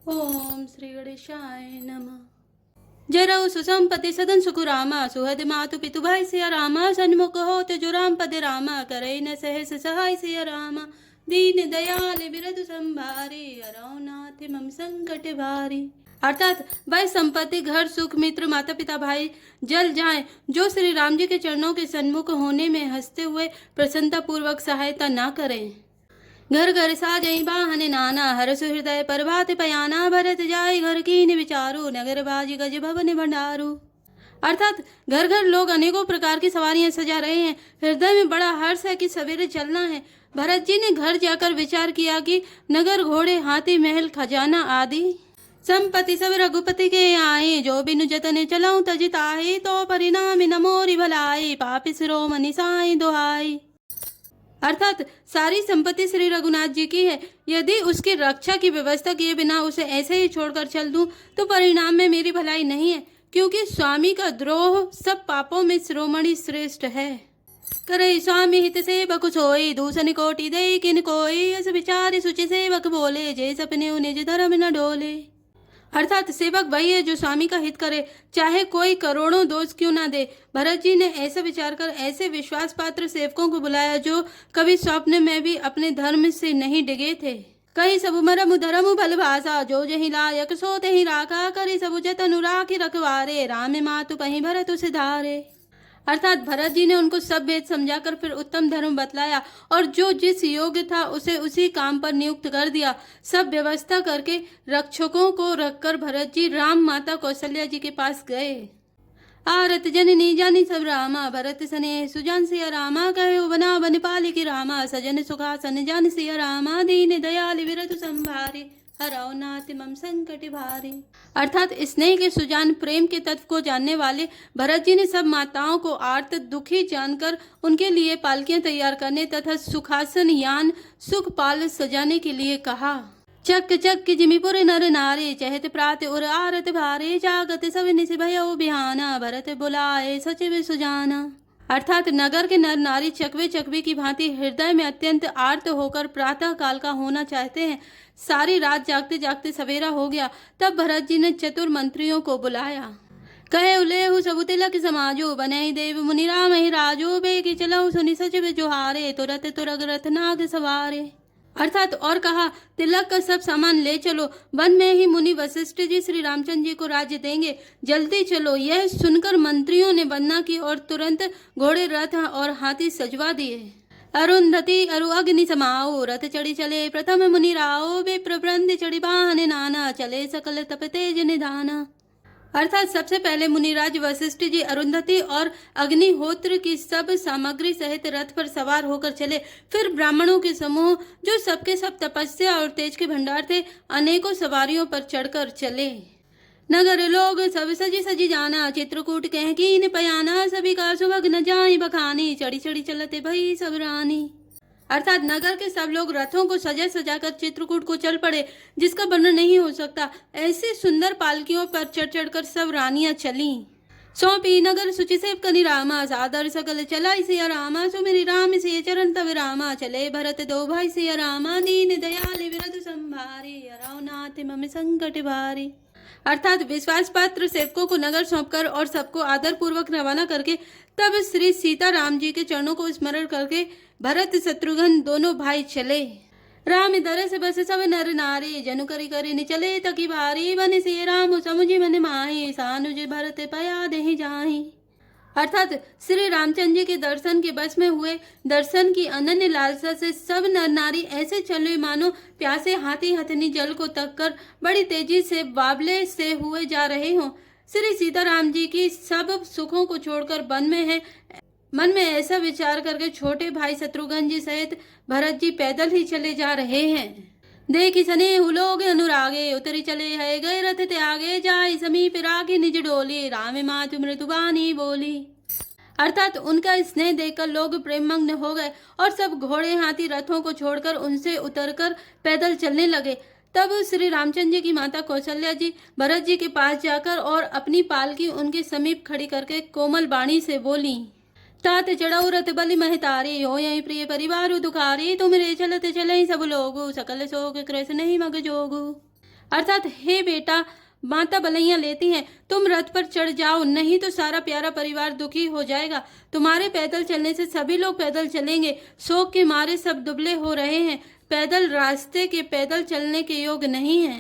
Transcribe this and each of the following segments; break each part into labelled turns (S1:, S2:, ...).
S1: ओम श्री गणेशाय नमः। जरऊ सुसंपति सदन सुखु रामा सुहद मातु पितु भाई सिया रामा सन्मुख हो जो राम पद रामा करे न सहस सहाय सिया रामा दीन दयाल बिरदु संभारे अरौ नाथ मम संकट भारी। अर्थात वह संपत्ति घर सुख मित्र माता पिता भाई जल जाए जो श्री राम जी के चरणों के सन्मुख होने में हंसते हुए प्रसन्नता पूर्वक सहायता न करें। घर घर साजई बाहन नाना हरसु हृदय प्रभात पयाना भरत जाय घर कीन विचारो नगर बाज गज भवन भंडारो। अर्थात घर घर लोग अनेकों प्रकार की सवारियां सजा रहे हैं। हृदय में बड़ा हर्ष है कि सवेरे चलना है। भरत जी ने घर जाकर विचार किया कि नगर घोड़े हाथी महल खजाना आदि संपत्ति सब रघुपति के आए जो बिनु जतन चलाऊं तजिताए तो परिणाम न मोरी भलाई पापी शिरोमणि साई दुहाई। अर्थात सारी संपत्ति श्री रघुनाथ जी की है। यदि उसकी रक्षा की व्यवस्था किए बिना उसे ऐसे ही छोड़कर चल दूं तो परिणाम में मेरी भलाई नहीं है, क्योंकि स्वामी का द्रोह सब पापों में शिरोमणि श्रेष्ठ है। करे स्वामी हित सेवक सोई दूसरी कोटि दे किन कोई ऐसे विचार सुचि सेवक बोले जय सपने निज धर्म न डोले। अर्थात सेवक वही है जो स्वामी का हित करे, चाहे कोई करोड़ों दोष क्यों ना दे। भरत जी ने ऐसा विचार कर ऐसे विश्वास पात्र सेवकों को बुलाया जो कभी स्वप्न में भी अपने धर्म से नहीं डिगे थे। कहीं सब मरम धर्म भल भाषा जो जही लायक सो तही राखा करी सब जतन राखी रखवारे राम मातु पही भरत सिधारे। अर्थात भरत जी ने उनको सब भेद समझाकर फिर उत्तम धर्म बतलाया और जो जिस योग्य था उसे उसी काम पर नियुक्त कर दिया। सब व्यवस्था करके रक्षकों को रखकर भरत जी राम माता कौशल्या जी के पास गए। आरत जननी जानी सब रामा भरत सने सुजान सिया रामा कहे बना बन पालिकी रामा सजन सुखासन जान सिया रामा दीन दयाल विरतु संभारे हरौ नाथ मम संकट भारी। अर्थात स्नेह के सुजान प्रेम के तत्व को जानने वाले भरत जी ने सब माताओं को आर्त दुखी जानकर उनके लिए पालकियां तैयार करने तथा सुखासन यान सुखपाल सजाने के लिए कहा। चक चक की जिमीपुर नर नारे चहत प्रात उर आरत भारे जागत सब निस भयो बिहाना भरत बुलाए सचिव सुजाना। अर्थात नगर के नर नारी चकवे चकवे की भांति हृदय में अत्यंत आर्त होकर प्रातः काल का होना चाहते हैं। सारी रात जागते जागते सवेरा हो गया। तब भरत जी ने चतुर मंत्रियों को बुलाया। कहे उलेहु सबु तिलक समाजो बने देव मुनि राम ही राजो बेगी चलो सुनि सचिव जोहारे तुरत तुरग रथ नाग सवारे। अर्थात और कहा तिलक का सब सामान ले चलो, वन में ही मुनि वशिष्ठ जी श्री रामचंद्र जी को राज्य देंगे, जल्दी चलो। यह सुनकर मंत्रियों ने वंदना की और तुरंत घोड़े रथ और हाथी सजवा दिए। अरुंधति अरु अग्नि समाओ रथ चढ़ी चले प्रथम मुनि राओ वे प्रबंध चढ़ी बाहन नाना चले सकल तप तेज निधाना। अर्थात सबसे पहले मुनिराज वशिष्ठ जी अरुंधति और अग्निहोत्र की सब सामग्री सहित रथ पर सवार होकर चले। फिर ब्राह्मणों के समूह जो सबके सब तपस्या और तेज के भंडार थे अनेकों सवारियों पर चढ़कर चले। नगर लोग सब सजी सजी जाना चित्रकूट कह कीन पयाना सभी का सुभग न जाई बखानी चढ़ी चढ़ी चलते भई सब रानी। अर्थात नगर के सब लोग रथों को सजा सजाकर चित्रकूट को चल पड़े, जिसका वर्णन नहीं हो सकता। ऐसी सुंदर पालकियों पर चढ़ चढ़कर सब रानियां चली। सौंपी नगर सुचि सेव कनि रामा सादर सकल चलाई सिया रामा सुमेरी राम सिय चरण तब रामा चले भरत दो भाई सिया रामा दीन दयाल विरधु संभारे अरौ नाथ मम संकट भारी। अर्थात विश्वास पात्र सेवकों को नगर सौंपकर और सबको आदर पूर्वक रवाना करके तब श्री सीता राम जी के चरणों को स्मरण करके भरत शत्रुघ्न दोनों भाई चले। राम दरस बस सब नर नारी जनु करी करी निचले तकी भारी बन से राम समुझि मन माही सानुज भरत पया दे जाही। अर्थात श्री रामचंद्र जी के दर्शन के बस में हुए, दर्शन की अनन्य लालसा से सब नर नारी ऐसे चले मानो प्यासे हाथी हथनी जल को तककर बड़ी तेजी से बावले से हुए जा रहे हों। श्री सीताराम जी की सब सुखों को छोड़कर वन में है, मन में ऐसा विचार करके छोटे भाई शत्रुघ्न जी सहित भरत जी पैदल ही चले जा रहे हैं। देखी सने लोग अनुरागे उतरी चले है गए रथ त्यागे जाय समीप रागे निज डोली राम मातु मृदुबानी बोली। अर्थात उनका स्नेह देखकर लोग प्रेममग्न हो गए और सब घोड़े हाथी रथों को छोड़कर उनसे उतरकर पैदल चलने लगे। तब श्री रामचंद्र जी की माता कौशल्या जी भरत जी के पास जाकर और अपनी पालकी उनके समीप खड़ी करके कोमल वाणी से बोली। तात चढ़ऊ रत बलि महतारी हो यही प्रिय परिवार दुखारी तुम रे चलते चले सब लोगु सकल शोक कृष्ण नहीं मग जोगु। अर्थात हे बेटा, माता बलैया लेती हैं, तुम रथ पर चढ़ जाओ, नहीं तो सारा प्यारा परिवार दुखी हो जाएगा। तुम्हारे पैदल चलने से सभी लोग पैदल चलेंगे। शोक के मारे सब दुबले हो रहे हैं। पैदल रास्ते के पैदल चलने के योग नहीं है।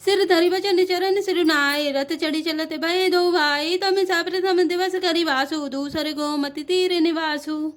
S1: सिर धरि बचन चरण सिरुनाए, रथ चढ़ी चलते भय दो भाई, तम सा प्रथम दिवस करी वासु, दूसरे गोमति तीर निवासु।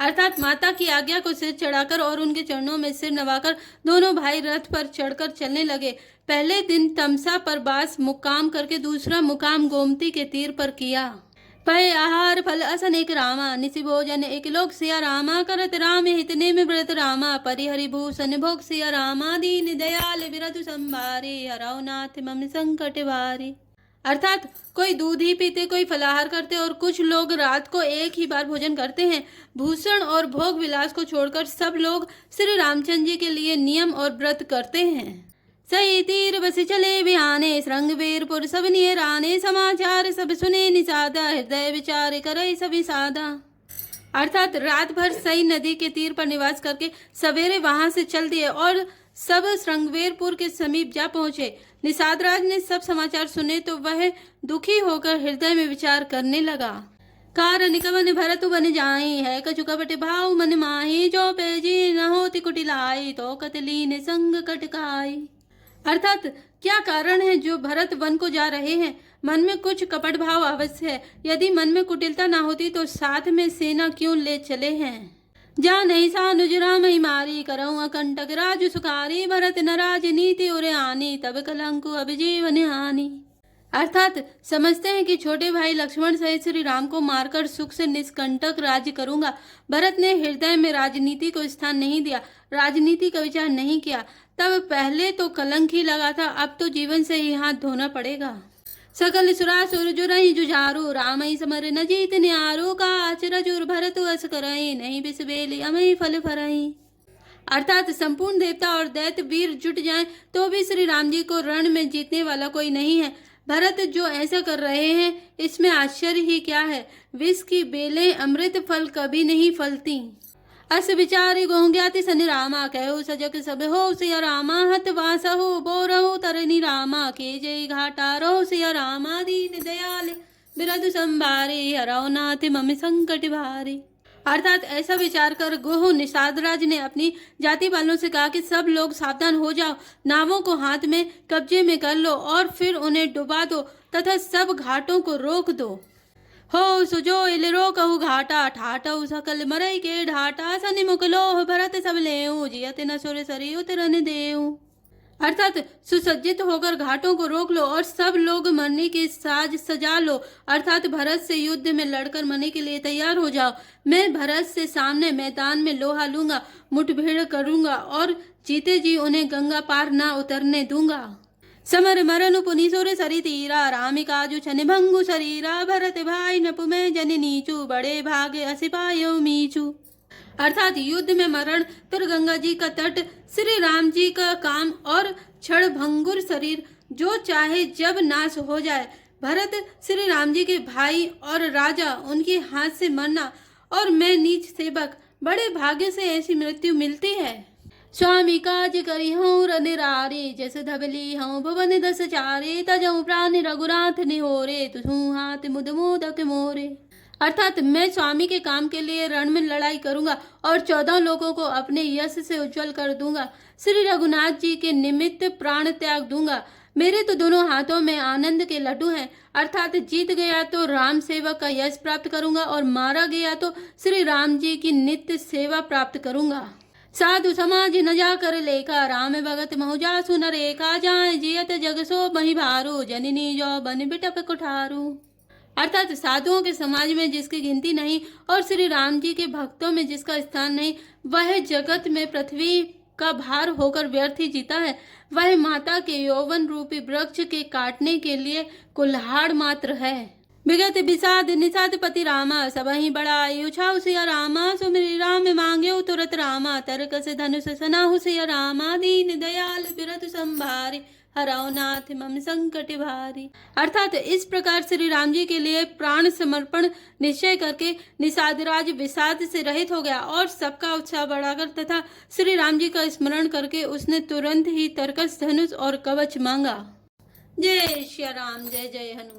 S1: अर्थात माता की आज्ञा को सिर चढ़ाकर और उनके चरणों में सिर नवाकर दोनों भाई रथ पर चढ़कर चलने लगे। पहले दिन तमसा पर बास मुकाम करके दूसरा मुकाम गोमती के तीर पर किया। पय आहार फल असन एक रामा, निसि भोजन एक लोक सिया रामा, करत राम हितने में व्रत रामा, परिहरि भूषण भोग सिया रामा, दीन दयाल बिरधु संभारे, हरौ नाथ मम संकट भारी। अर्थात कोई दूध ही पीते, कोई फलाहार करते और कुछ लोग रात को एक ही बार भोजन करते हैं। भूषण और भोग विलास को छोड़कर सब लोग श्री रामचंद्र जी के लिए नियम और व्रत करते हैं। सही तीर बस चले बिहाने, श्रृंगवीरपुर सब नियराने, समाचार सब सुने निषादा, हृदय विचार करे सभी सादा। अर्थात रात भर सई नदी के तीर पर निवास करके सवेरे वहां से चल दिए और सब श्रृंगवीरपुर के समीप जा पहुंचे। निषाद राज ने सब समाचार सुने तो वह दुखी होकर हृदय में विचार करने लगा। कारण कवन भरत बन जाई, है कछु कपट भाव मन माही, जो पेजी न होती कुटिलाई, तो कतली ने संग कटकाई। अर्थात क्या कारण है जो भरत वन को जा रहे हैं? मन में कुछ कपट भाव अवश्य है। यदि मन में कुटिलता ना होती तो साथ में सेना क्यों ले चले हैं? जा नहीं सानुज राम ही मारी, करऊँ अकंटक राज सुखारी, भरत न राजनीति उरे आनी, तब कलंकु अब जीवन हानि। अर्थात समझते हैं कि छोटे भाई लक्ष्मण सहित श्री राम को मारकर सुख से निष्कंटक राज्य करूंगा। भरत ने हृदय में राजनीति को स्थान नहीं दिया, राजनीति का विचार नहीं किया। तब पहले तो कलंक ही लगा था, अब तो जीवन से ही हाथ धोना पड़ेगा। सकल सुरासुर जुरहि जुझारू, रामई समर न जीत न्यारू, का आचरजुर भरत अस करई, नहीं बिस बेली अमई फल फरई। अर्थात संपूर्ण देवता और दैत्य वीर जुट जाएं तो भी श्री राम जी को रण में जीतने वाला कोई नहीं है। भरत जो ऐसा कर रहे हैं इसमें आश्चर्य ही क्या है। विष की बेलें अमृत फल कभी नहीं फलती। अस विचारी गोंग्याति सन रामा, कहु सजग सब हो सिया रामा, हत वासा हो बोरहु तरनी रामा, के जय घाटा रहो सिया रामा, दीन दयाल बिरधु संभारे, हरौ नाथ मम संकट भारी। अर्थात ऐसा विचार कर गोह निषाद राज ने अपनी जाति वालों से कहा कि सब लोग सावधान हो जाओ, नावों को हाथ में कब्जे में कर लो और फिर उन्हें डुबा दो तथा सब घाटों को रोक दो। हो सुजो इलरो कहु घाटा, ठाटऊ सकल मरई के ढाटा, सनिमुख लोह भरत सब लेऊ, जियत न सुर सरी उतरन देऊ। अर्थात सुसज्जित होकर घाटों को रोक लो और सब लोग मरने की साज सजा लो। अर्थात भरत से युद्ध में लड़कर मरने के लिए तैयार हो जाओ। मैं भरत से सामने मैदान में लोहा लूंगा, मुठभेड़ करूंगा और जीते जी उन्हें गंगा पार ना उतरने दूंगा। समर मरनु पुनि सुर सरी तीरा, रामी काजु छन भंगु शरीरा, भरत भाई नपु में जन नीचू, बड़े भागे असिपायो मीचू। अर्थात युद्ध में मरण, फिर गंगा जी का तट, श्री राम जी का काम और क्षण भंगुर शरीर, जो चाहे जब नाश हो जाए। भरत श्री राम जी के भाई और राजा, उनके हाथ से मरना और मैं नीच सेवक, बड़े भाग्य से ऐसी मृत्यु मिलती है। स्वामी काज करी हूँ रनिरारे, जैसे धबली हूँ भवन दस चारे, तजऊ प्राण रघुनाथ निहोरे, तुझू हाथ मुद मोदक मोरे। अर्थात मैं स्वामी के काम के लिए रण में लड़ाई करूंगा और 14 लोगों को अपने यश से उज्जवल कर दूंगा। श्री रघुनाथ जी के निमित्त प्राण त्याग दूंगा। मेरे तो दोनों हाथों में आनंद के लड्डू हैं। अर्थात जीत गया तो राम सेवा का यश प्राप्त करूंगा और मारा गया तो श्री राम जी की नित्य सेवा प्राप्त करूंगा। साधु समाज न जा कर लेखा, राम भगत महुजा सुन रेखा, जाए जियत जग सो बही भारू, जननी जो बन बिटप कुठारू। अर्थात साधुओं के समाज में जिसकी गिनती नहीं और श्री राम जी के भक्तों में जिसका स्थान नहीं, वह जगत में पृथ्वी का भार होकर व्यर्थ ही जीता है। वह माता के यौवन रूपी वृक्ष के काटने के लिए कुल्हाड़ मात्र है। विगत विषाद निषाद पति रामा, सबहि बड़ाई उछाउ सिया रामा, सुमिरि राम मांगे तुरत रामा, तर्क से धनुष सनाहु सिया रामा, दीन दयाल बिरधु संभारे, हराओ नाथ मम संकट भारी। अर्थात इस प्रकार श्री राम जी के लिए प्राण समर्पण निश्चय करके निषादराज विषाद से रहित हो गया और सबका उत्साह बढ़ाकर तथा श्री राम जी का स्मरण करके उसने तुरंत ही तरकस धनुष और कवच मांगा। जय श्री राम, जय जय हनुमान।